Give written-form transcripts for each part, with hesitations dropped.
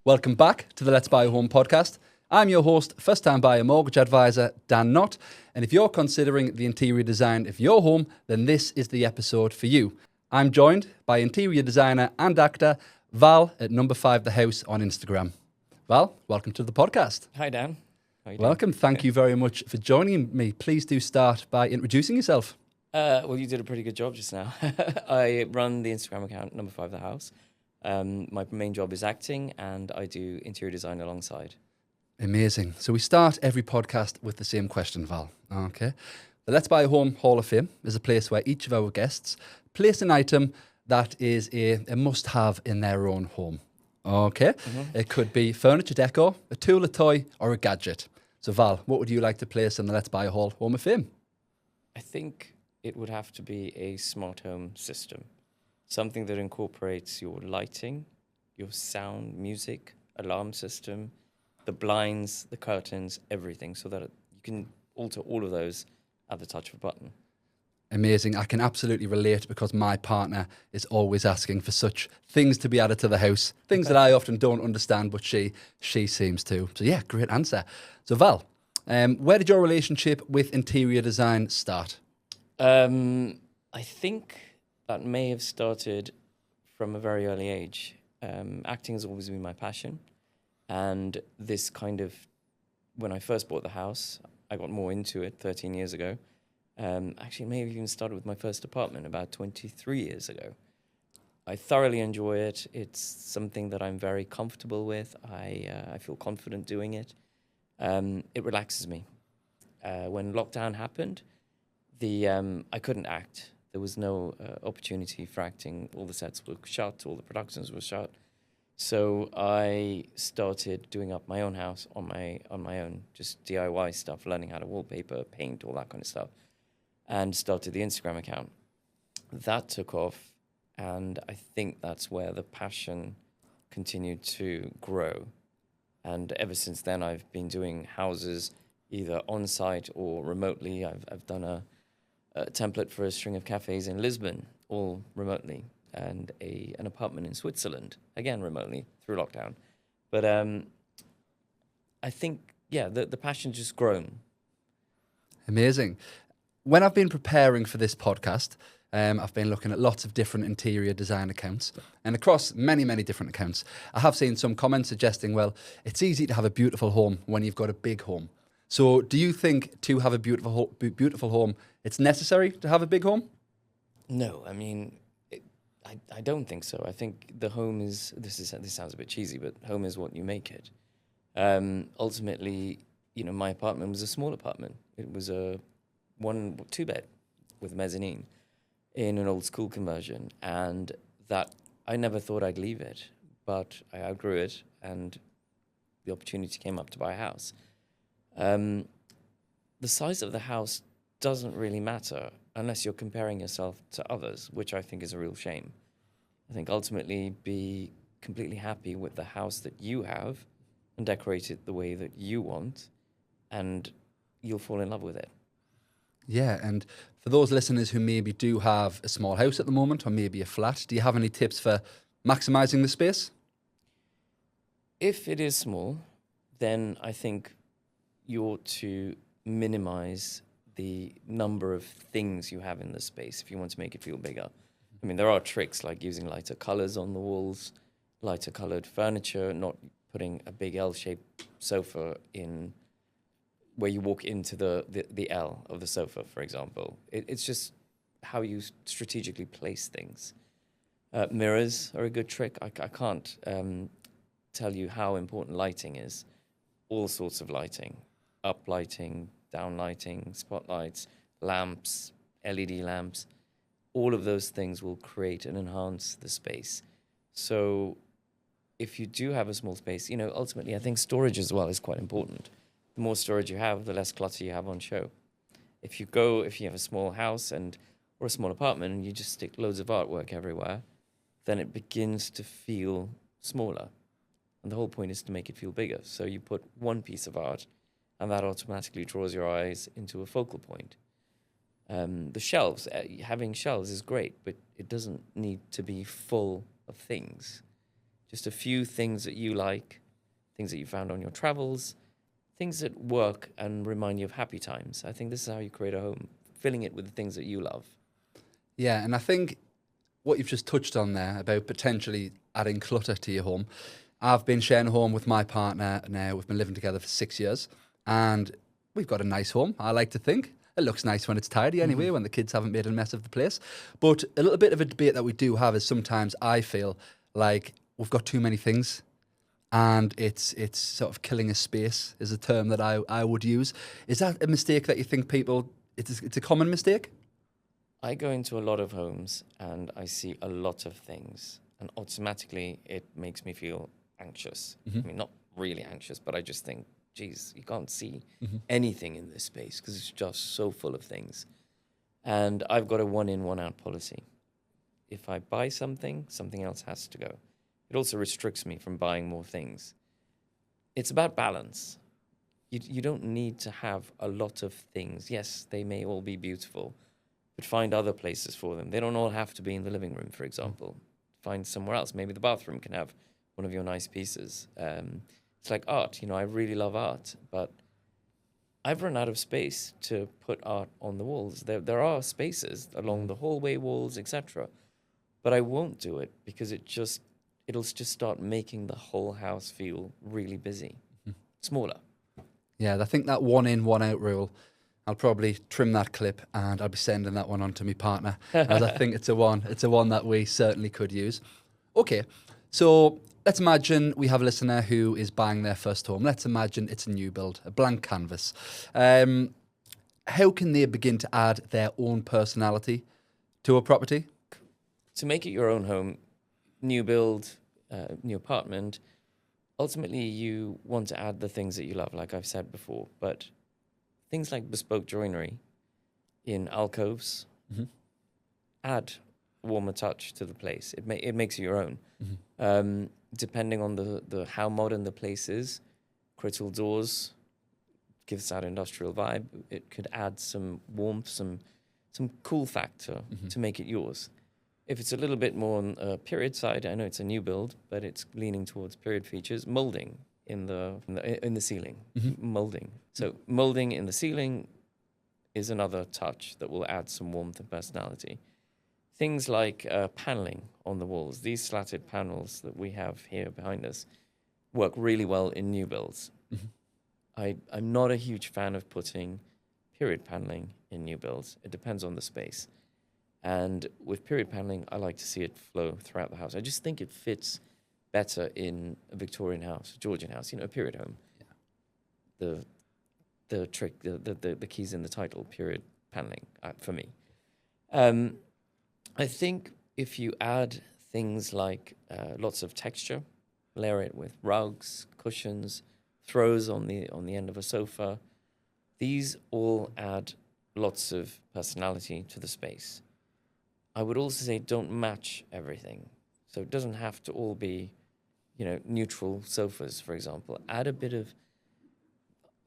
Welcome back to the Let's Buy a Home podcast. I'm your host, first-time buyer mortgage advisor, Dan Knott. And if you're considering the interior design of your home, then this is the episode for you. I'm joined by interior designer and actor Val at Number 5 The House on Instagram. Val, welcome to the podcast. Hi, Dan. How are you Welcome. doing? Thank you very much for joining me. Please do start by introducing yourself. Well, you did a pretty good job just now. I run the Instagram account, Number 5 The House. My main job is acting, and I do interior design alongside. Amazing. So we start every podcast with the same question, Val. Okay. The Let's Buy a Home Hall of Fame is a place where each of our guests place an item that is a must-have in their own home. Okay. It could be furniture decor, a tool, a toy, or a gadget. So Val, what would you like to place in the Let's Buy a Hall Home of Fame? I think it would have to be a smart home system. Something that incorporates your lighting, your sound, music, alarm system, the blinds, the curtains, everything, so that you can alter all of those at the touch of a button. Amazing. I can absolutely relate because my partner is always asking for such things to be added to the house, things that I often don't understand, but she seems to. So yeah, great answer. So Val, where did your relationship with interior design start? I think that may have started from a very early age. Acting has always been my passion. And this kind of, when I first bought the house, I got more into it 13 years ago. Actually, it may have even started with my first apartment about 23 years ago. I thoroughly enjoy it. It's something that I'm very comfortable with. I feel confident doing it. It relaxes me. When lockdown happened, I couldn't act. There was no opportunity for acting. All the sets were shut. All the productions were shut. So I started doing up my own house on my own, just DIY stuff, learning how to wallpaper, paint, all that kind of stuff, and started the Instagram account. That took off, and I think that's where the passion continued to grow. And ever since then, I've been doing houses either on-site or remotely. I've done a template for a string of cafes in Lisbon, all remotely, and an apartment in Switzerland, again remotely through lockdown. But I think, yeah, the passion's just grown. Amazing. When I've been preparing for this podcast, I've been looking at lots of different interior design accounts, and across many, many different accounts, I have seen some comments suggesting, well, it's easy to have a beautiful home when you've got a big home. So do you think to have a beautiful home, it's necessary to have a big home? No, I mean, I don't think so. I think the home is, this sounds a bit cheesy, but home is what you make it. Ultimately, my apartment was a small apartment. It was a 2-bed with mezzanine in an old school conversion. And that, I never thought I'd leave it, but I outgrew it and the opportunity came up to buy a house. The size of the house doesn't really matter unless you're comparing yourself to others, which I think is a real shame. I think ultimately be completely happy with the house that you have and decorate it the way that you want, and you'll fall in love with it. Yeah, and for those listeners who maybe do have a small house at the moment or maybe a flat, do you have any tips for maximising the space? If it is small, then I think you ought to minimize the number of things you have in the space if you want to make it feel bigger. I mean, there are tricks like using lighter colors on the walls, lighter colored furniture, not putting a big L-shaped sofa in where you walk into the L of the sofa, for example. It's just how you strategically place things. Mirrors are a good trick. I can't tell you how important lighting is. All sorts of lighting, up lighting, down lighting, spotlights, lamps, LED lamps. All of those things will create and enhance the space. So if you do have a small space, ultimately I think storage as well is quite important. The more storage you have, the less clutter you have on show. If you have a small house or a small apartment and you just stick loads of artwork everywhere, then it begins to feel smaller. And the whole point is to make it feel bigger. So you put one piece of art and that automatically draws your eyes into a focal point. The shelves, having shelves is great, but it doesn't need to be full of things. just a few things that you like, things that you found on your travels, things that work and remind you of happy times. I think this is how you create a home, filling it with the things that you love. Yeah, and I think what you've just touched on there about potentially adding clutter to your home. I've been sharing a home with my partner now. We've been living together for 6 years, and we've got a nice home, I like to think. It looks nice when it's tidy anyway, when the kids haven't made a mess of the place. But a little bit of a debate that we do have is sometimes I feel like we've got too many things, and it's sort of killing a space is a term that I would use. Is that a mistake that you think people, it's a common mistake? I go into a lot of homes and I see a lot of things, and automatically it makes me feel anxious. I mean, not really anxious, but I just think, geez, you can't see anything in this space because it's just so full of things. And I've got a one in, one out policy. If I buy something, something else has to go. It also restricts me from buying more things. It's about balance. You don't need to have a lot of things. Yes, they may all be beautiful, but find other places for them. They don't all have to be in the living room, for example. Find somewhere else. Maybe the bathroom can have one of your nice pieces. It's like art. I really love art, but I've run out of space to put art on the walls. There are spaces along the hallway walls, etc., but I won't do it because it'll just start making the whole house feel really busy, smaller. Yeah, I think that one in, one out rule, I'll probably trim that clip and I'll be sending that one on to my partner, as I think it's a one that we certainly could use. Okay, so let's imagine we have a listener who is buying their first home. Let's imagine it's a new build, a blank canvas. How can they begin to add their own personality to a property? To make it your own home, new build, new apartment, ultimately you want to add the things that you love, like I've said before, but things like bespoke joinery in alcoves add warmer touch to the place. It makes it your own. Depending on the how modern the place is, crystal doors gives that industrial vibe. It could add some warmth, some cool factor to make it yours. If it's a little bit more on a period side, I know it's a new build, but it's leaning towards period features. Molding in the ceiling, molding. So molding in the ceiling is another touch that will add some warmth and personality. Things like paneling on the walls. These slatted panels that we have here behind us work really well in new builds. I'm not a huge fan of putting period paneling in new builds. It depends on the space. And with period paneling, I like to see it flow throughout the house. I just think it fits better in a Victorian house, Georgian house, a period home. Yeah. The trick, the keys in the title, period paneling, for me. I think if you add things like lots of texture, layer it with rugs, cushions, throws on the end of a sofa, these all add lots of personality to the space. I would also say don't match everything. So it doesn't have to all be, neutral sofas, for example. Add a bit of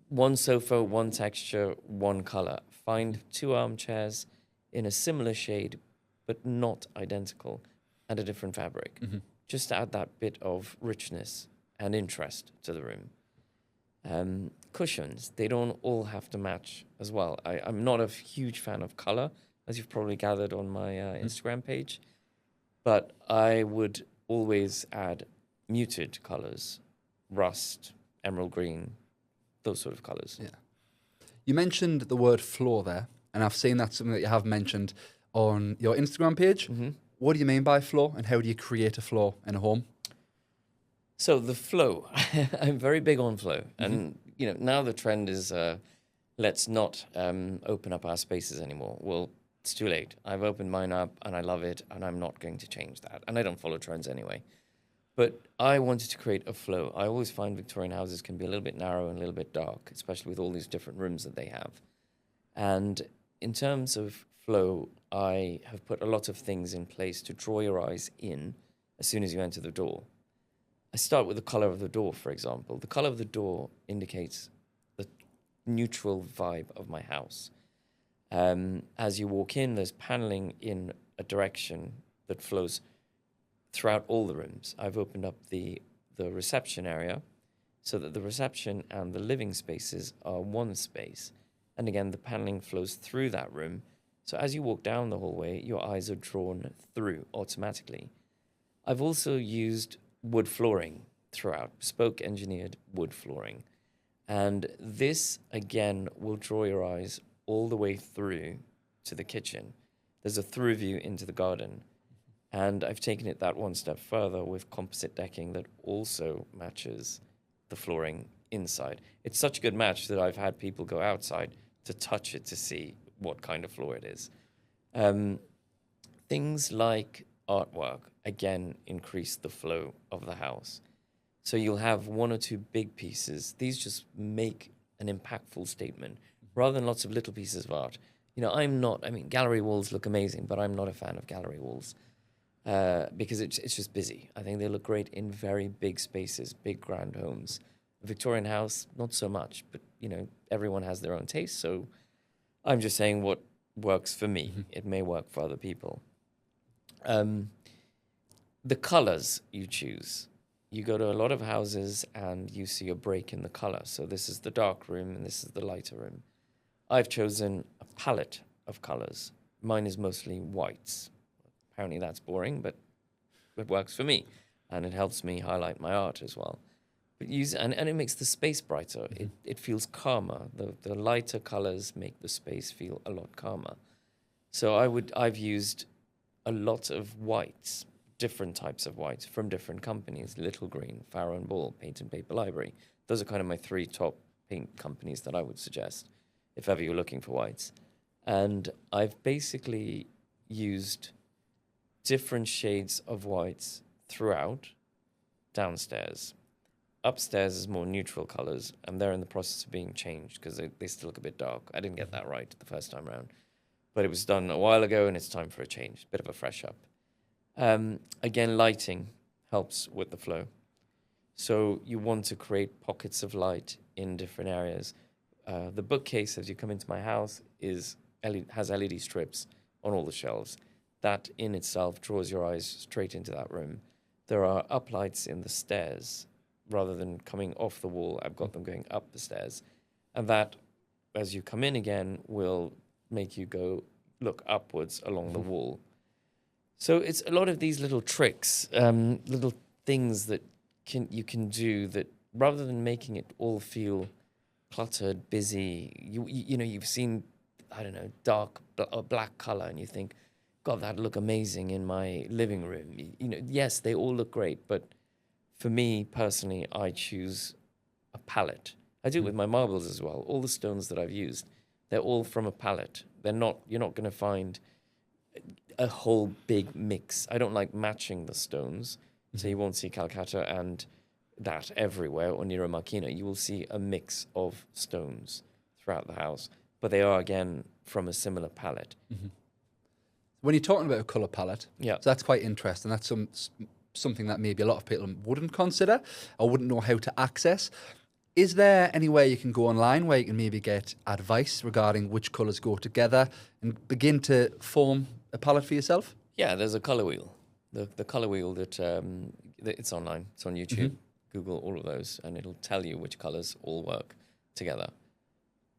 one sofa, one texture, one color. Find 2 armchairs in a similar shade, but not identical, and a different fabric. Just to add that bit of richness and interest to the room. Cushions, they don't all have to match as well. I'm not a huge fan of color, as you've probably gathered on my Instagram page. But I would always add muted colors, rust, emerald green, those sort of colors. Yeah. You mentioned the word floor there, and I've seen that's something that you have mentioned on your Instagram page. What do you mean by floor, and how do you create a floor in a home? So the flow, I'm very big on flow. And, now the trend is let's not open up our spaces anymore. Well, it's too late. I've opened mine up and I love it and I'm not going to change that. And I don't follow trends anyway. But I wanted to create a flow. I always find Victorian houses can be a little bit narrow and a little bit dark, especially with all these different rooms that they have. And in terms of flow, I have put a lot of things in place to draw your eyes in as soon as you enter the door. I start with the color of the door, for example. The color of the door indicates the neutral vibe of my house. As you walk in, there's paneling in a direction that flows throughout all the rooms. I've opened up the reception area so that the reception and the living spaces are one space. And again, the paneling flows through that room. So as you walk down the hallway, your eyes are drawn through automatically. I've also used wood flooring throughout, bespoke engineered wood flooring. And this, again, will draw your eyes all the way through to the kitchen. There's a through view into the garden. And I've taken it that one step further with composite decking that also matches the flooring inside. It's such a good match that I've had people go outside to touch it to see what kind of floor it is. Things like artwork, again, increase the flow of the house. So you'll have one or two big pieces. These just make an impactful statement rather than lots of little pieces of art. You know, gallery walls look amazing, but I'm not a fan of gallery walls because it's just busy. I think they look great in very big spaces, big grand homes. A Victorian house, not so much, but, you know, everyone has their own taste. So I'm just saying what works for me. Mm-hmm. It may work for other people. The colors you choose. You go to a lot of houses and you see a break in the color. So this is the dark room and this is the lighter room. I've chosen a palette of colors. Mine is mostly whites. Apparently that's boring, but it works for me. And it helps me highlight my art as well. But and it makes the space brighter. Mm-hmm. It feels calmer. The lighter colors make the space feel a lot calmer. So I've used a lot of whites, different types of whites from different companies: Little Green, Farrow and Ball, Paint and Paper Library. Those are kind of my three top paint companies that I would suggest if ever you're looking for whites. And I've basically used different shades of whites throughout. Downstairs. Upstairs is more neutral colors, and they're in the process of being changed because they still look a bit dark. I didn't get that right the first time around, but it was done a while ago, and it's time for a change, bit of a fresh up. Again, lighting helps with the flow. So you want to create pockets of light in different areas. The bookcase, as you come into my house, has LED strips on all the shelves. That in itself draws your eyes straight into that room. There are uplights in the stairs. Rather than coming off the wall, I've got them going up the stairs. And that, as you come in again, will make you go look upwards along the wall. So it's a lot of these little tricks, little things that you can do that rather than making it all feel cluttered, busy, you know, you've seen, I don't know, dark or black color and you think, God, that'd look amazing in my living room. You know, yes, they all look great, but for me personally, I choose a palette. I do it with my marbles as well. All the stones that I've used, they're all from a palette. You're not going to find a whole big mix. I don't like matching the stones. So you won't see Calcutta and that everywhere or Nero Marchino. You will see a mix of stones throughout the house, but they are again from a similar palette. Mm-hmm. When you're talking about a colour palette, yeah, so that's quite interesting. That's something that maybe a lot of people wouldn't consider or wouldn't know how to access. Is there any way you can go online where you can maybe get advice regarding which colours go together and begin to form a palette for yourself? Yeah, there's a colour wheel. The colour wheel that it's online. It's on YouTube. Mm-hmm. Google all of those and it'll tell you which colours all work together.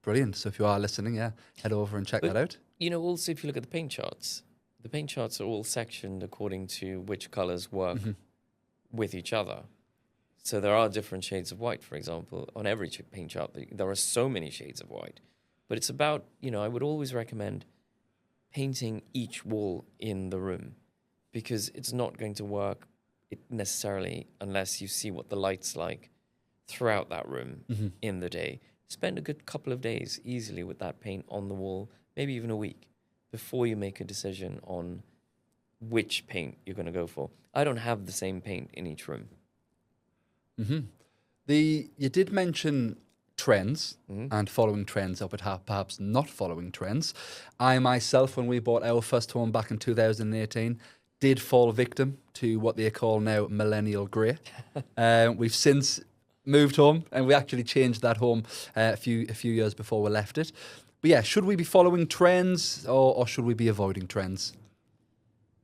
Brilliant. So if you are listening, head over and check that out. You know, also if you look at the paint charts are all sectioned according to which colours work with each other. So there are different shades of white, for example, on every paint chart. There are so many shades of white. But it's about, you know, I would always recommend painting each wall in the room because it's not going to work necessarily unless you see what the light's like throughout that room in the day. Spend a good couple of days easily with that paint on the wall, maybe even a week, before you make a decision on which paint you're going to go for. I don't have the same paint in each room. Mm-hmm. You did mention trends and following trends, or perhaps not following trends. I myself, when we bought our first home back in 2018, did fall victim to what they call now millennial grey. We've since moved home, and we actually changed that home a few years before we left it. But yeah, should we be following trends or should we be avoiding trends?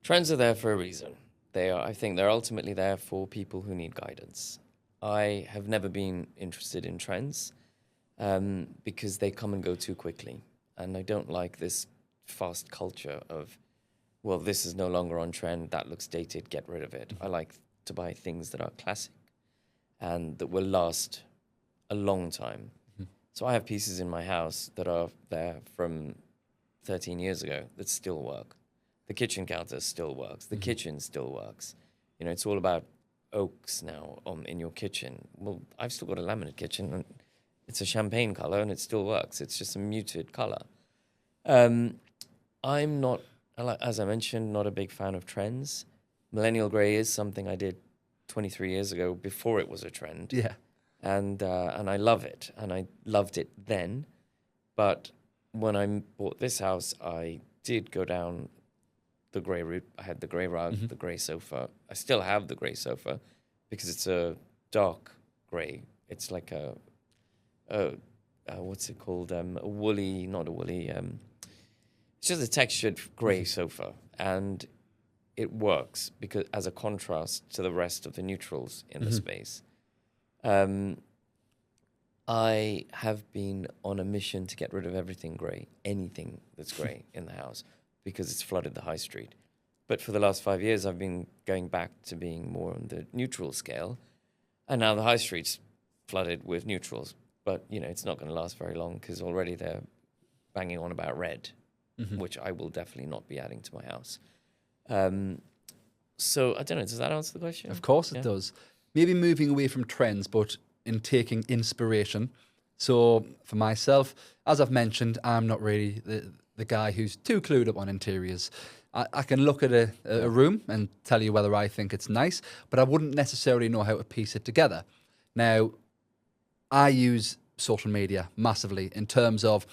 Trends are there for a reason. I think they're ultimately there for people who need guidance. I have never been interested in trends because they come and go too quickly. And I don't like this fast culture of, well, this is no longer on trend, that looks dated, get rid of it. I like to buy things that are classic and that will last a long time. So I have pieces in my house that are there from 13 years ago that still work. The kitchen counter still works. The kitchen still works. You know, it's all about oaks now in your kitchen. Well, I've still got a laminate kitchen, and it's a champagne color, and it still works. It's just a muted color. I'm not, as I mentioned, not a big fan of trends. Millennial grey is something I did 23 years ago before it was a trend. Yeah. And I love it, and I loved it then. But when I bought this house, I did go down the grey route. I had the grey rug, the grey sofa. I still have the grey sofa because it's a dark grey. It's like a what's it called? A woolly, not a woolly. It's just a textured grey sofa, and it works because as a contrast to the rest of the neutrals in the space. I have been on a mission to get rid of everything grey, anything that's grey in the house, because it's flooded the high street. But for the last 5 years, I've been going back to being more on the neutral scale, and now the high street's flooded with neutrals. But, you know, it's not going to last very long because already they're banging on about red, which I will definitely not be adding to my house. So, I don't know, does that answer the question? Of course it does. Maybe moving away from trends, but in taking inspiration. So for myself, as I've mentioned, I'm not really the guy who's too clued up on interiors. I can look at a room and tell you whether I think it's nice, but I wouldn't necessarily know how to piece it together. Now, I use social media massively in terms of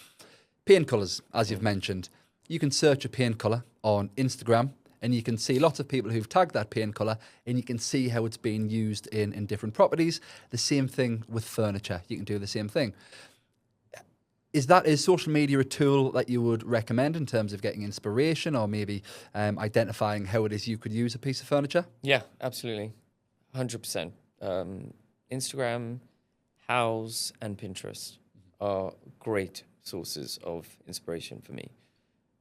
paint colours, as you've mentioned. You can search a paint colour on Instagram, and you can see lots of people who've tagged that paint colour, and you can see how it's being used in different properties. The same thing with furniture. You can do the same thing. Is social media a tool that you would recommend in terms of getting inspiration, or maybe identifying how it is you could use a piece of furniture? Yeah, absolutely. 100%. Instagram, House, and Pinterest are great sources of inspiration for me.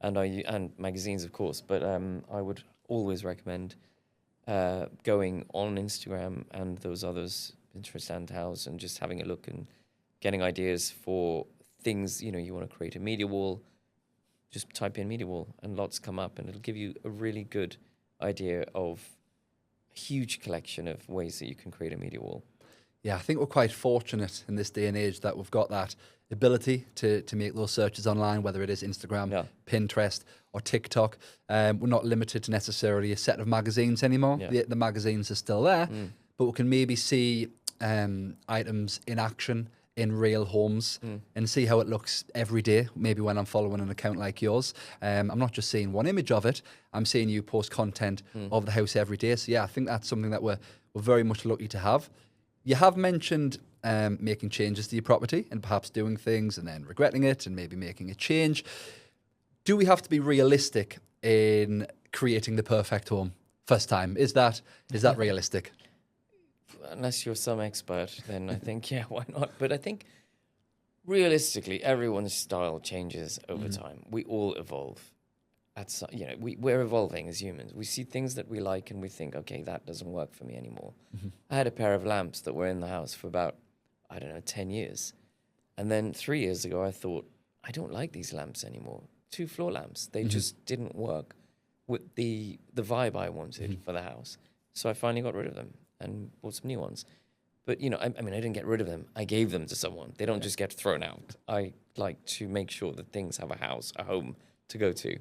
And magazines, of course, but I would always recommend going on Instagram and those others, Pinterest and House, and just having a look and getting ideas for things. You know, you want to create a media wall, just type in media wall, and lots come up, and it'll give you a really good idea of a huge collection of ways that you can create a media wall. Yeah, I think we're quite fortunate in this day and age that we've got that ability to make those searches online, whether it is Instagram, Pinterest, or TikTok. We're not limited to necessarily a set of magazines anymore. The magazines are still there, but we can maybe see items in action in real homes and see how it looks every day. Maybe when I'm following an account like yours, I'm not just seeing one image of it, I'm seeing you post content of the house every day. So yeah, I think that's something that we're very much lucky to have. You have mentioned making changes to your property and perhaps doing things and then regretting it and maybe making a change. Do we have to be realistic in creating the perfect home first time? Is that realistic? Unless you're some expert, then I think, yeah, why not? But I think realistically, everyone's style changes over time. We all evolve. We're evolving as humans. We see things that we like and we think, okay, that doesn't work for me anymore. I had a pair of lamps that were in the house for about, 10 years. And then 3 years ago, I thought, I don't like these lamps anymore. 2 floor lamps. They just didn't work with the vibe I wanted for the house. So I finally got rid of them and bought some new ones. But, I didn't get rid of them. I gave them to someone. They don't just get thrown out. I like to make sure that things have a house, a home to go to.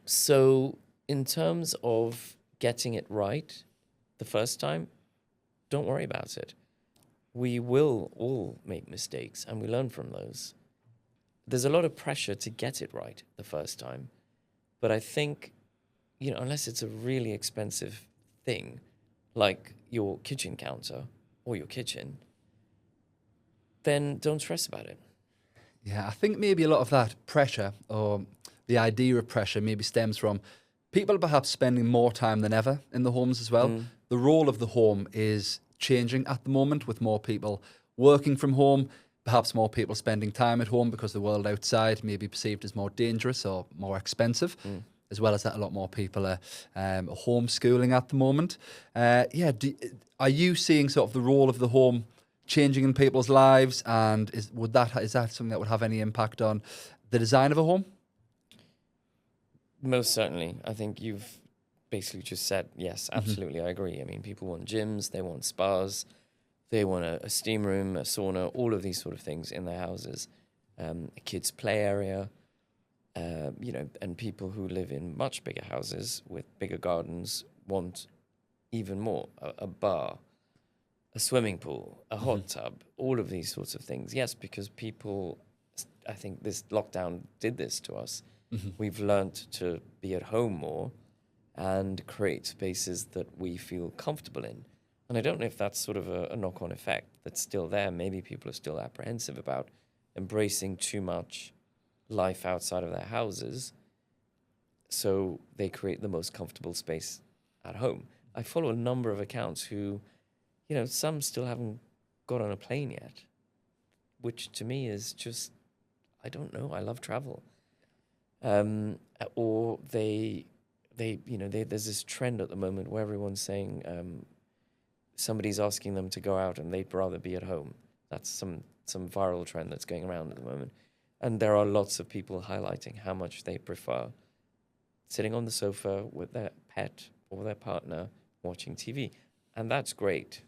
So in terms of getting it right the first time, don't worry about it. We will all make mistakes and we learn from those. There's a lot of pressure to get it right the first time. But I think, unless it's a really expensive thing, like your kitchen counter or your kitchen, then don't stress about it. Yeah, I think maybe a lot of that pressure or the idea of pressure maybe stems from People are perhaps spending more time than ever in the homes as well. The role of the home is changing at the moment, with more people working from home, perhaps more people spending time at home because the world outside may be perceived as more dangerous or more expensive. As well as that, a lot more people are homeschooling at the moment. Are you seeing sort of the role of the home changing in people's lives, and is that something that would have any impact on the design of a home? Most certainly. I think you've basically just said, yes, absolutely, I agree. I mean, people want gyms, they want spas, they want a steam room, a sauna, all of these sort of things in their houses. A kids' play area, and people who live in much bigger houses with bigger gardens want even more. A bar, a swimming pool, a hot tub, all of these sorts of things. Yes, because people, I think this lockdown did this to us. We've learned to be at home more and create spaces that we feel comfortable in. And I don't know if that's sort of a knock-on effect that's still there. Maybe people are still apprehensive about embracing too much life outside of their houses, so they create the most comfortable space at home. I follow a number of accounts who, some still haven't got on a plane yet, which to me is just, I don't know, I love travel. Or there's this trend at the moment where everyone's saying somebody's asking them to go out and they'd rather be at home. That's some viral trend that's going around at the moment. And there are lots of people highlighting how much they prefer sitting on the sofa with their pet or their partner watching TV. And that's great.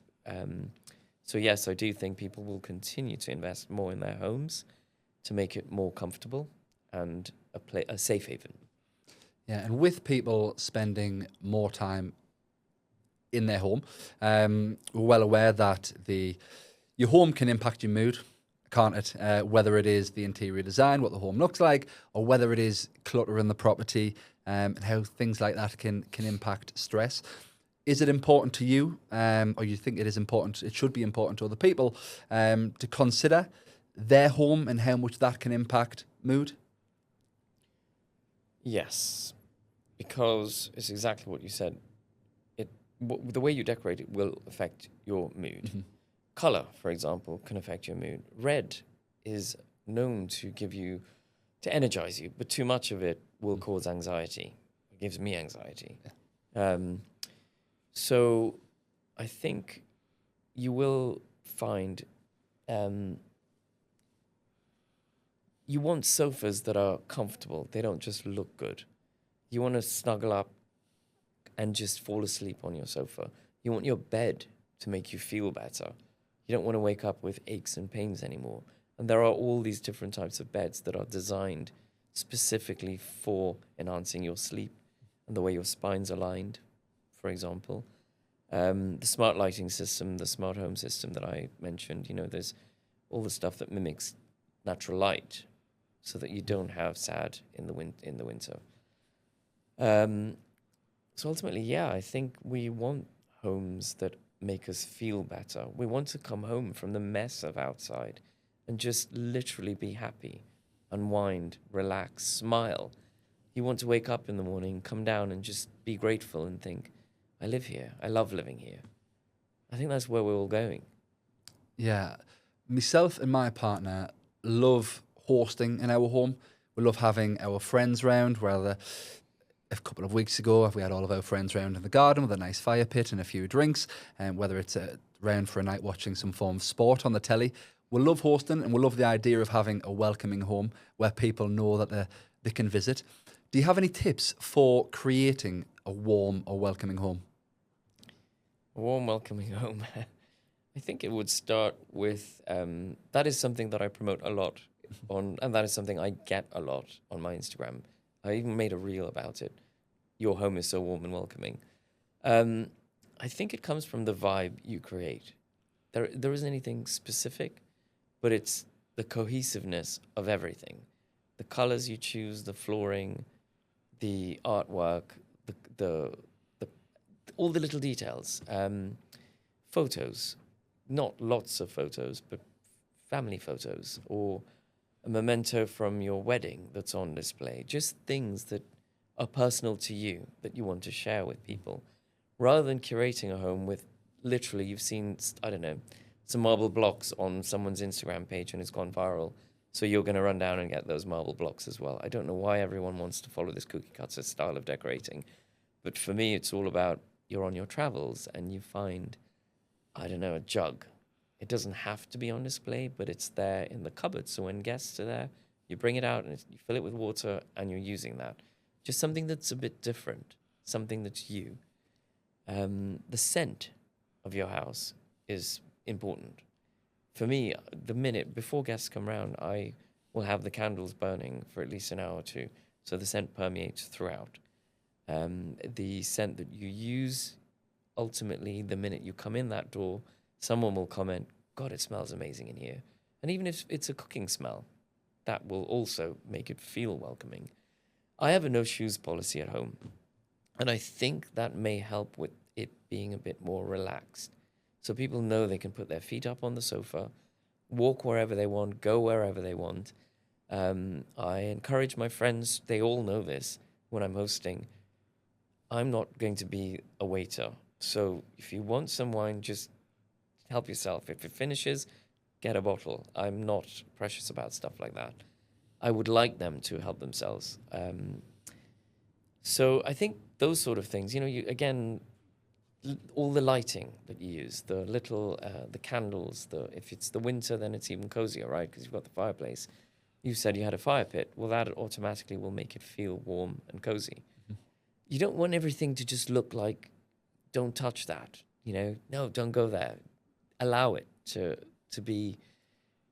So yes, I do think people will continue to invest more in their homes to make it more comfortable and a safe haven. Yeah, and with people spending more time in their home, we're well aware that your home can impact your mood, can't it? Whether it is the interior design, what the home looks like, or whether it is clutter in the property, and how things like that can impact stress. Is it important to you, or you think it is important? It should be important to other people to consider their home and how much that can impact mood? Yes, because it's exactly what you said. The way you decorate it will affect your mood. Color, for example, can affect your mood. Red is known to energize you, but too much of it will cause anxiety. It gives me anxiety. So I think you will find you want sofas that are comfortable. They don't just look good. You want to snuggle up and just fall asleep on your sofa. You want your bed to make you feel better. You don't want to wake up with aches and pains anymore. And there are all these different types of beds that are designed specifically for enhancing your sleep and the way your spine's aligned, for example. The smart lighting system, the smart home system that I mentioned, there's all the stuff that mimics natural light so that you don't have SAD in the winter. So ultimately, I think we want homes that make us feel better. We want to come home from the mess of outside and just literally be happy, unwind, relax, smile. You want to wake up in the morning, come down and just be grateful and think, I live here. I love living here. I think that's where we're all going. Yeah. Myself and my partner love hosting in our home. We love having our friends round, whether a couple of weeks ago we had all of our friends round in the garden with a nice fire pit and a few drinks, and whether it's round for a night watching some form of sport on the telly. We love hosting, and we love the idea of having a welcoming home where people know that they can visit. Do you have any tips for creating a warm or welcoming home? A warm, welcoming home. I think it would start with, that is something that I promote a lot and that is something I get a lot on my Instagram. I even made a reel about it. Your home is so warm and welcoming. I think it comes from the vibe you create. There isn't anything specific, but it's the cohesiveness of everything. The colors you choose, the flooring, the artwork, the all the little details. Photos, not lots of photos, but family photos, or a memento from your wedding that's on display. Just things that are personal to you that you want to share with people, rather than curating a home with literally you've seen, I don't know, some marble blocks on someone's Instagram page and it's gone viral. So you're going to run down and get those marble blocks as well. I don't know why everyone wants to follow this cookie cutter style of decorating. But for me, it's all about you're on your travels and you find, I don't know, a jug. It doesn't have to be on display, but it's there in the cupboard. So when guests are there, you bring it out and you fill it with water and you're using that. Just something that's a bit different, something that's you. The scent of your house is important. For me, the minute before guests come round, I will have the candles burning for at least an hour or two, so the scent permeates throughout. The scent that you use, ultimately, the minute you come in that door, someone will comment, God, it smells amazing in here. And even if it's a cooking smell, that will also make it feel welcoming. I have a no shoes policy at home, and I think that may help with it being a bit more relaxed. So people know they can put their feet up on the sofa, walk wherever they want, go wherever they want. I encourage my friends, they all know this, when I'm hosting, I'm not going to be a waiter. So if you want some wine, just help yourself. If it finishes, get a bottle. I'm not precious about stuff like that. I would like them to help themselves. So I think those sort of things, you again, all the lighting that you use, the little, the candles, if it's the winter, then it's even cozier, right? Because you've got the fireplace. You said you had a fire pit. Well, that automatically will make it feel warm and cozy. Mm-hmm. You don't want everything to just look like, don't touch that, no, don't go there. Allow it to be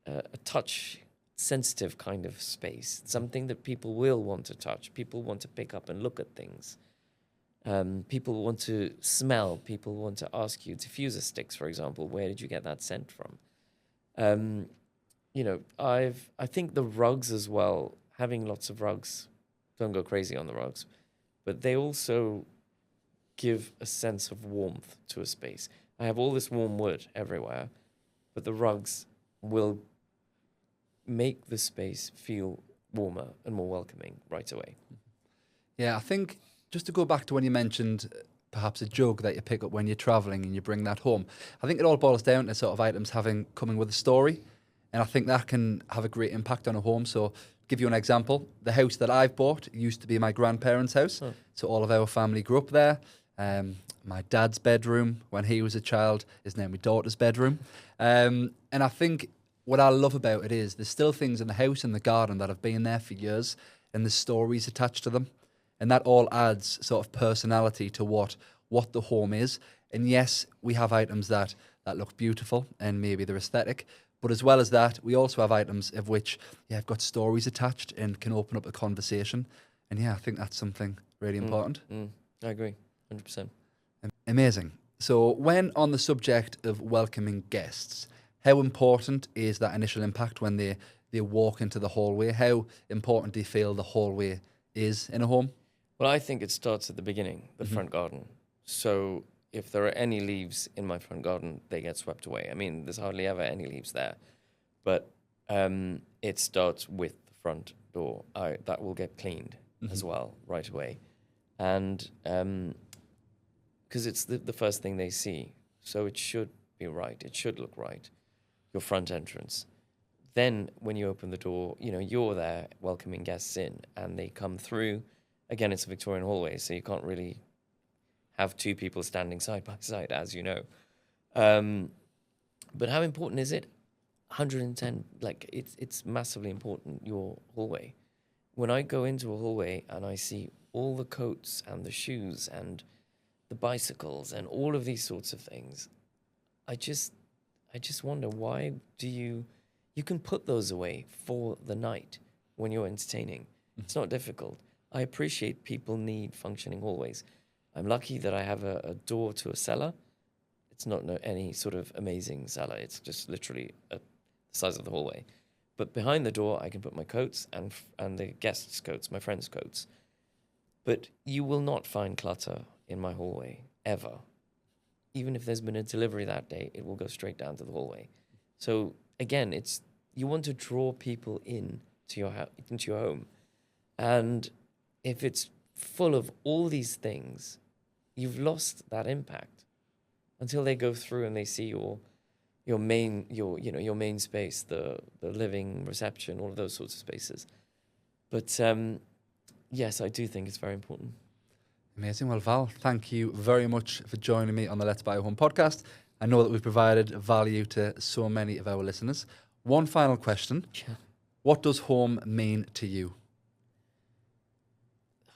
a touch sensitive kind of space, something that people will want to touch. People want to pick up and look at things. People want to smell. People want to ask you. Diffuser sticks, for example. Where did you get that scent from? I think the rugs as well. Having lots of rugs, don't go crazy on the rugs, but they also give a sense of warmth to a space. I have all this warm wood everywhere, but the rugs will make the space feel warmer and more welcoming right away. Yeah, I think just to go back to when you mentioned perhaps a jug that you pick up when you're traveling and you bring that home, I think it all boils down to sort of items coming with a story. And I think that can have a great impact on a home. So give you an example, the house that I've bought used to be my grandparents' house. Huh. So all of our family grew up there. My dad's bedroom when he was a child is now my daughter's bedroom. And I think what I love about it is there's still things in the house and the garden that have been there for years and there's stories attached to them. And that all adds sort of personality to what the home is. And yes, we have items that look beautiful and maybe they're aesthetic. But as well as that, we also have items of which have got stories attached and can open up a conversation. And yeah, I think that's something really important. I agree, 100%. Amazing. So when on the subject of welcoming guests, how important is that initial impact when they walk into the hallway? How important do you feel the hallway is in a home? Well, I think it starts at the beginning, the front garden. So if there are any leaves in my front garden, they get swept away. I mean, there's hardly ever any leaves there. But it starts with the front door. That will get cleaned as well right away. And because it's the first thing they see. So it should be right. It should look right, your front entrance. Then when you open the door, you're there welcoming guests in and they come through. Again, it's a Victorian hallway, so you can't really have two people standing side by side, as you know. But how important is it? 110. Like, it's massively important, your hallway. When I go into a hallway and I see all the coats and the shoes and the bicycles and all of these sorts of things, I just wonder, why do you can put those away for the night when you're entertaining. It's not difficult. I appreciate people need functioning hallways. I'm lucky that I have a door to a cellar. It's not any sort of amazing cellar. It's just literally the size of the hallway. But behind the door, I can put my coats and the guests' coats, my friends' coats. But you will not find clutter in my hallway, ever. Even if there's been a delivery that day, it will go straight down to the hallway. So again, you want to draw people into your home. And if it's full of all these things, you've lost that impact until they go through and they see your main space, the living reception, all of those sorts of spaces. But yes, I do think it's very important. Amazing. Well, Val, thank you very much for joining me on the Let's Buy a Home podcast. I know that we've provided value to so many of our listeners. One final question. Yeah. What does home mean to you?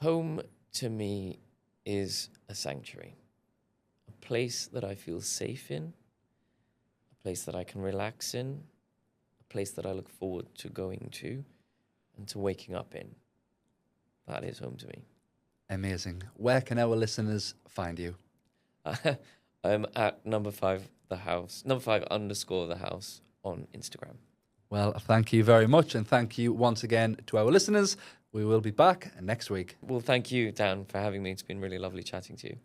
Home to me is a sanctuary, a place that I feel safe in, a place that I can relax in, a place that I look forward to going to and to waking up in. That is home to me. Amazing. Where can our listeners find you? I'm at number 5 the house, number 5_ the house on Instagram. Well, thank you very much. And thank you once again to our listeners. We will be back next week. Well, thank you, Dan, for having me. It's been really lovely chatting to you.